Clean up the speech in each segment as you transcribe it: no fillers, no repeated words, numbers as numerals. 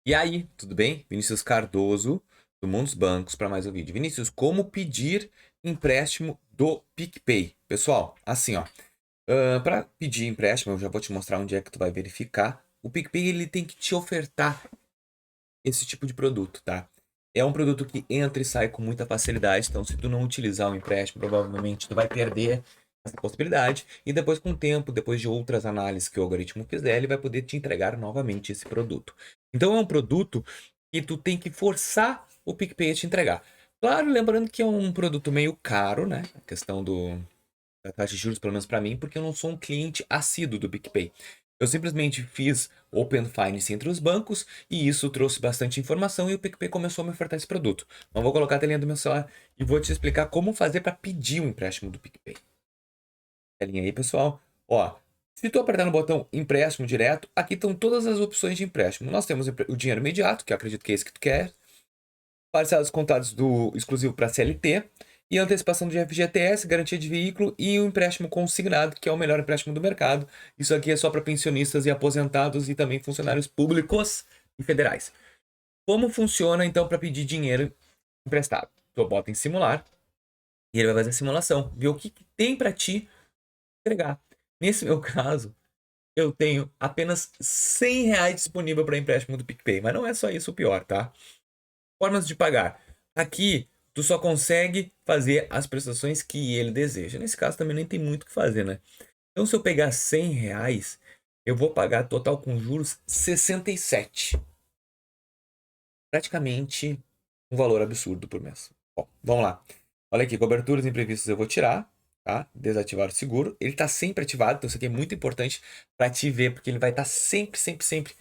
E aí, tudo bem? Vinícius Cardoso, do Mundos Bancos, para mais um vídeo. Vinícius, como pedir empréstimo do PicPay? Pessoal, assim, ó, para pedir empréstimo, eu já vou te mostrar onde é que tu vai verificar. O PicPay, ele tem que te ofertar esse tipo de produto, tá? É um produto que entra e sai com muita facilidade, então se tu não utilizar o empréstimo, provavelmente tu vai perder essa possibilidade, e depois com o tempo, depois de outras análises que o algoritmo fizer, ele vai poder te entregar novamente esse produto. Então é um produto que tu tem que forçar o PicPay a te entregar. Claro, lembrando que é um produto meio caro, né? A questão da taxa de juros, pelo menos para mim, porque eu não sou um cliente assíduo do PicPay. Eu simplesmente fiz Open Finance entre os bancos e isso trouxe bastante informação e o PicPay começou a me ofertar esse produto. Então vou colocar a telinha do meu celular e vou te explicar como fazer para pedir um empréstimo do PicPay. Telinha aí, pessoal. Ó, se tu apertar no botão empréstimo direto, aqui estão todas as opções de empréstimo. Nós temos o dinheiro imediato, que eu acredito que é esse que tu quer, parcelas contadas do exclusivo para CLT e antecipação de FGTS, garantia de veículo e o empréstimo consignado, que é o melhor empréstimo do mercado. Isso aqui é só para pensionistas e aposentados e também funcionários públicos e federais. Como funciona então para pedir dinheiro emprestado? Tu bota em simular e ele vai fazer a simulação, ver o que tem para ti entregar. Nesse meu caso, eu tenho apenas R$ 100 disponível para empréstimo do PicPay, mas não é só isso o pior, tá? Formas de pagar. Aqui, tu só consegue fazer as prestações que ele deseja. Nesse caso, também nem tem muito o que fazer, né? Então, se eu pegar R$ 100, eu vou pagar total com juros 67. Praticamente um valor absurdo por mês. Bom, vamos lá. Olha aqui, coberturas imprevistas eu vou tirar, tá? Desativar o seguro. Ele está sempre ativado, então isso aqui é muito importante para te ver, porque ele vai estar sempre, sempre, sempre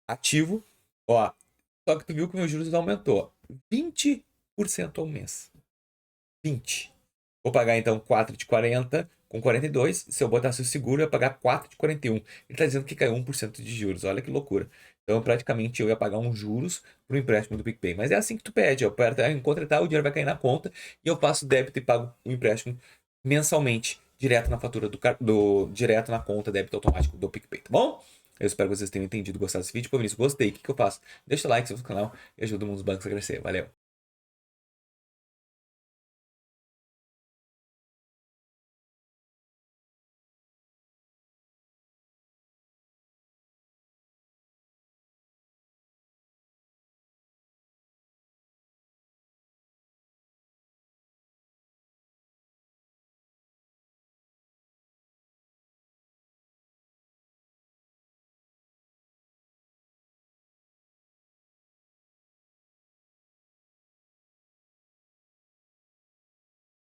ativo. Ó, só que tu viu que o meu juros aumentou 20% ao mês. 20. Vou pagar então 4 de 40 com 42. Se eu botasse o seguro, eu ia pagar 4 de 41. Ele está dizendo que caiu 1% de juros. Olha que loucura. Então, praticamente, eu ia pagar uns juros para o empréstimo do PicPay. Mas é assim que tu pede. Eu aperto em contratar, o dinheiro vai cair na conta e eu faço débito e pago o empréstimo mensalmente, direto na fatura direto na conta débito automático do PicPay, tá bom? Eu espero que vocês tenham entendido e gostado desse vídeo. Por isso, gostei. O que eu faço? Deixa o like, se inscreve no canal e ajuda os bancos a crescer. Valeu!